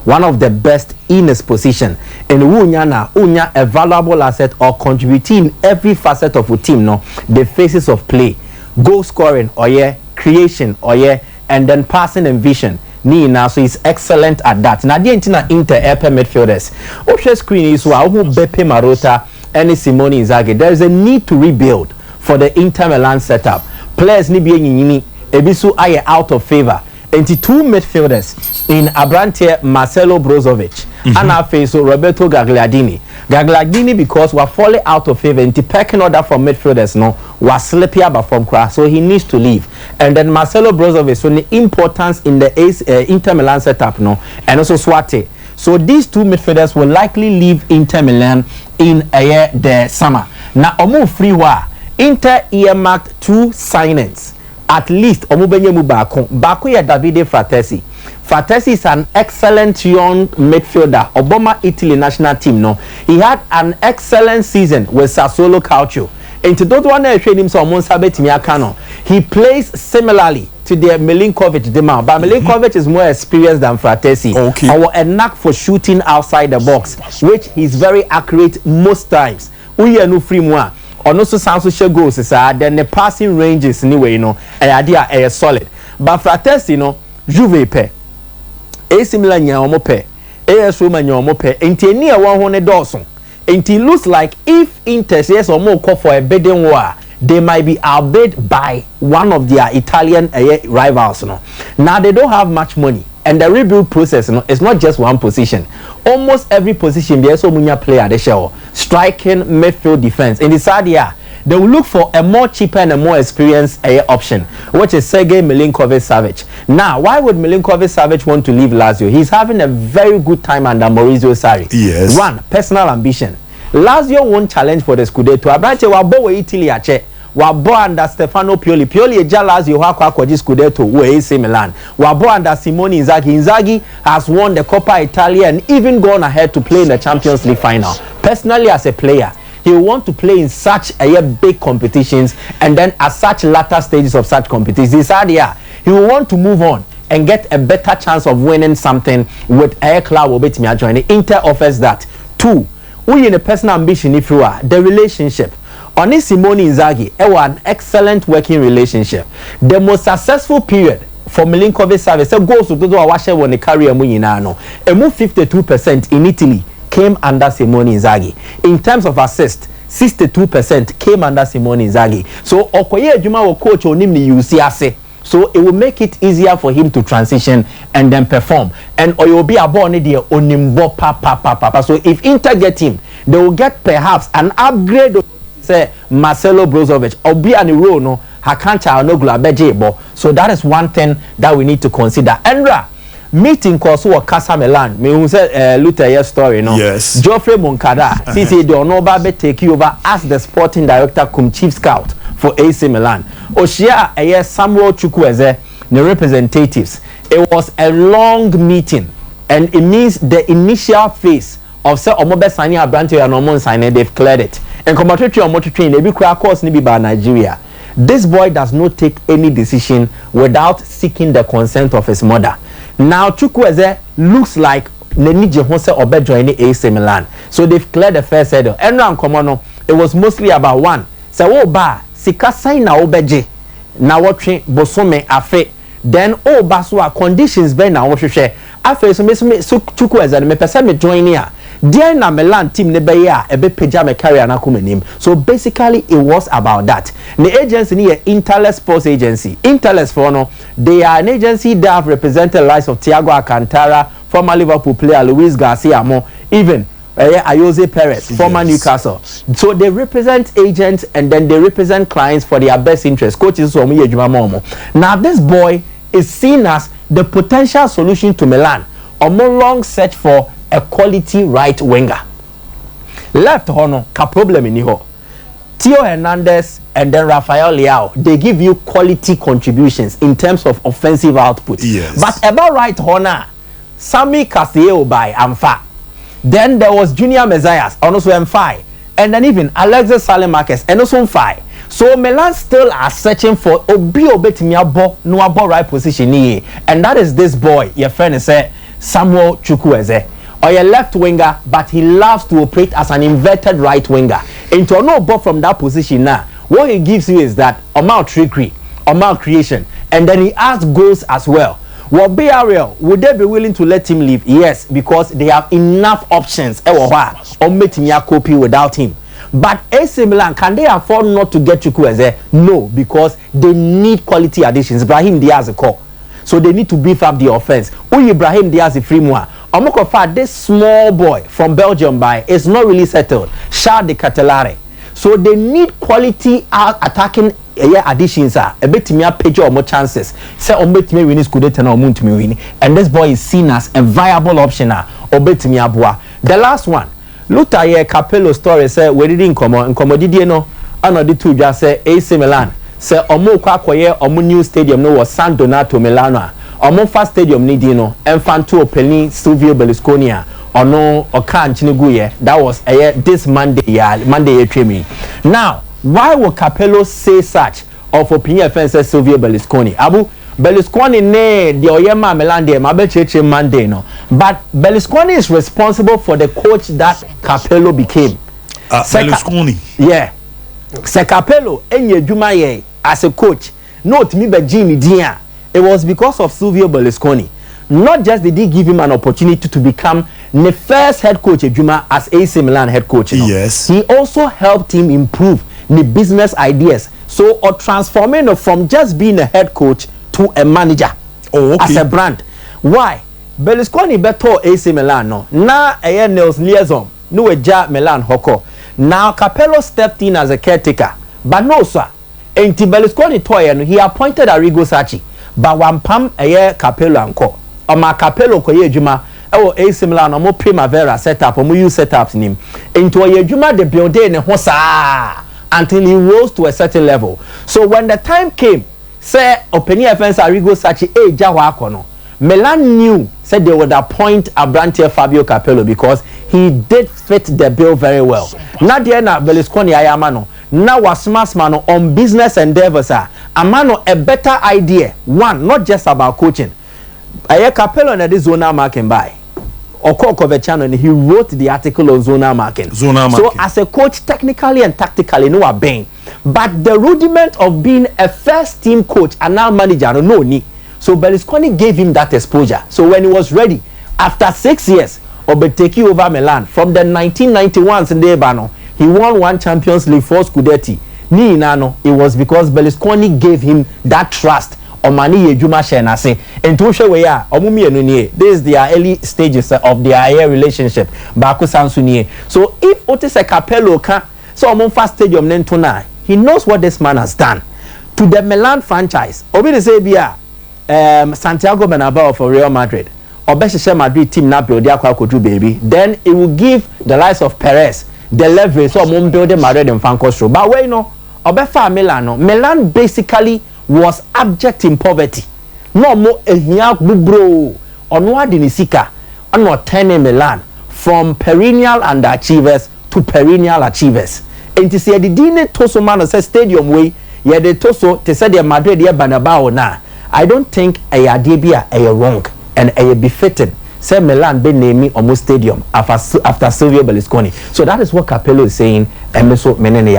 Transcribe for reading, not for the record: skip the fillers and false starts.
one of the best in his position. And unya a valuable asset or contributing in every facet of a team, no, the phases of play, goal scoring, or creation, or and then passing and vision. Nina, so he's excellent at that. Now, the Inter Airport midfielders. Option screen is who Beppe Marotta and Simone Inzaghi. There is a need to rebuild for the Inter Milan setup. Players need being Ebisu are out of favor. And the two midfielders in Abrante Marcelo Brozovic and our face Roberto Gagliardini. Gagliardini because we're falling out of favor. And the pecking order for midfielders no was slippy about from crash, so he needs to leave. And then Marcelo Brozovic, so the importance in the Inter Milan setup no, and also Swate. So these two midfielders will likely leave Inter Milan in the summer. Now Omo free wa Inter earmarked 2 signings. At least Omubenyemu Baku ya Davide Fratesi. Fratesi is an excellent young midfielder. Obama Italy national team no. He had an excellent season with Sassuolo Calcio. And to don't want to train him so he plays similarly to the Milinkovic demand. But Milinkovic is more experienced than Fratesi. Okay. Or a knack for shooting outside the box, which he's very accurate most times. Uye no free moi. Or also sounds to goals, then the passing ranges anyway, you know, a solid. But Fratesi, you know, Juve pe, AC Milan pe, AS Roma pe, and near 100 Dawson. And it looks like if Inter says or more call for a bidding war, they might be outbid by one of their Italian rivals. You know. Now they don't have much money. And the rebuild process, you know, it's not just one position. Almost every position, there's so many players they show. Striking, midfield, defense. In the side year, they will look for a more cheaper and a more experienced option, which is Sergei Milinkovic Savic. Now, why would Milinkovic Savic want to leave Lazio? He's having a very good time under Maurizio Sarri. Yes. One, personal ambition. Lazio won't challenge for the Scudetto. Abranche wabo Italy ache. Wabo under Stefano Pioli. Pioli eja Lazio hako kwaji Scudetto we AC Milan. Wabo under Simone Inzaghi. Inzaghi has won the Coppa Italia and even gone ahead to play in the Champions League final. Personally, as a player, he will want to play in such big competitions and then at such latter stages of such competitions. He will want to move on and get a better chance of winning something with a club will be joining. Inter offers that. 2, we in a personal ambition if you are the relationship. On Simone Inzaghi, an excellent working relationship. The most successful period for Milinkovic Savic goes to do a washer when the career no. A move 52% in Italy came under Simone Inzaghi. In terms of assist, 62% came under Simone Inzaghi. So Okoye Juma will coach onimni UCAC. So it will make it easier for him to transition and then perform. And Oyobi Abone the Onimbo papa. So if Inter get him, they will get perhaps an upgrade of say Marcelo Brozovic or be an role no Hakancha no Glabejebo. So that is one thing that we need to consider. Endra meeting Kosu Casa Milan. Me who said Luther story no. Yes. Geoffrey Moncada, CC Donoba be take you over as the sporting director cum chief scout for AC Milan. Oshia Samuel Chukwueze, the representatives. It was a long meeting, and it means the initial phase of say Omobe signing Abrante and Omon signing, they've cleared it. And commentary on motor train, they be crack course nibi by Nigeria. This boy does not take any decision without seeking the consent of his mother. Now Chukwueze looks like Nenije Hose Obe joining AC Milan. So they've cleared the first hurdle. And now it was mostly about one. So oh ba sika sign na obeje na wotwe bosome afe then oh ba so conditions be na wohwehwe afe so me Chukwueze me pese me join here there na Milan team ne be ya ebe pagya me career na komanim. So basically it was about that. The agency ni Interles Sports Agency. Interles for no, they are an agency that have represented the likes of Thiago Alcantara, former Liverpool player Luis Garcia Mo, even Ayoze Perez, former Newcastle. So they represent agents and then they represent clients for their best interest. Coaches now this boy is seen as the potential solution to Milan. A more long search for a quality right winger. Left hono ka problem in here. Theo Hernandez and then Rafael Leao, they give you quality contributions in terms of offensive output. Yes. But about right honor, Sami Castillejo by Amfa. Then there was Junior Messias, and also M5. And then even Alexis Salemakers, and also M5. So Milan still are searching for Obi Obetimia Bo, no right position. And that is this boy, your friend is Samuel Chukwueze. Or a left winger, but he loves to operate as an inverted right winger. Into no ball from that position now. What he gives you is that amount trickery, amount creation, and then he adds goals as well. Well, BRL, would they be willing to let him leave? Yes, because they have enough options. Or making a copy without him. But AC Milan, can they afford not to get Chukwueze? No, because they need quality additions. Brahim Diaz a call. So they need to beef up the offense. Ibrahim Diaz a free more. Omokofa, this small boy from Belgium is not really settled. Charles de Catalare. So they need quality attacking additions. A bit me a picture or more chances. Say on bet me win is good and on to me win. And this boy is seen as a viable option. Or bet me abua. The last one. Luta ye Capello story say we didn't come on did no another two just say AC Milan say omo kwa koye omo new stadium no was San Donato Milano omo first stadium ni di no enfanto openi Silvio Berlusconi ono oka nchinigu ye that was this Monday training. Now why would Capello say such of opinion fence Silvio Berlusconi Abu Berlusconi ne the Oyema Milan de Mabecheche Monday no. But Berlusconi is responsible for the coach that Capello became. Berlusconi. Yeah. Se Capello enye juma ye as a coach. Not me be Jimmy Dia. It was because of Silvio Berlusconi. Not just did he give him an opportunity to become the first head coach of Juma as AC Milan head coach. You know? Yes. He also helped him improve the business ideas. So or transforming from just being a head coach to a manager as a brand. Why? Berlusconi beto AC Milan no. Na Nels liaison no eja Milan hoko. Now Capello stepped in as a caretaker. But no sir. Enti Berlusconi toye no he appointed Arrigo Sacchi. But wampam Capello anko. Oma Capello koye juma AC Milan omo Primavera setup omo use setups nim. Enti oye juma de building ne ho sa until he rose to a certain level. So when the time came say opinion offense Arrigo Sacchi jawa akono. Milan knew said they would appoint Abrantier Fabio Capello because he did fit the bill very well. Now there na Berlusconi ayamano. Now was smart man on business endeavors amano a better idea. One, not just about coaching. Aye Capello na this zonal marking by. Okokovechano he wrote the article on zonal marking. So as a coach technically and tactically no bang. But the rudiment of being a first team coach and now manager no need. So Berlusconi gave him that exposure. So when he was ready, after 6 years of taking over Milan from the 1991s in Debano, he won 1 Champions League, 4 Scudetti. Ni inano, it was because Berlusconi gave him that trust. Omani Yejuma Shenase. And to show we are, this is the early stages of their relationship. Baku Sansuniye. So if Otis a Capello can so on first stadium Nentona, he knows what this man has done to the Milan franchise. Obi de say bia Santiago Bernabeu for Real Madrid. Obeshe Madrid team na build their kwako baby. Then it will give the likes of Perez the leverage so mum build Madrid and Fancostro. But where you know, Obefa Milan basically was abject in poverty. No more ehia bubro onwa dinisika ono turning Milan from perennial underachievers to perennial achievers. And to say the dine toso man say stadium way ye de toso te say the Madrid ye Bernabeu na. I don't think a adebia a wrong and a befitting. Say Milan be naming almost stadium after Silvio Berlusconi. So that is what Capello is saying and so many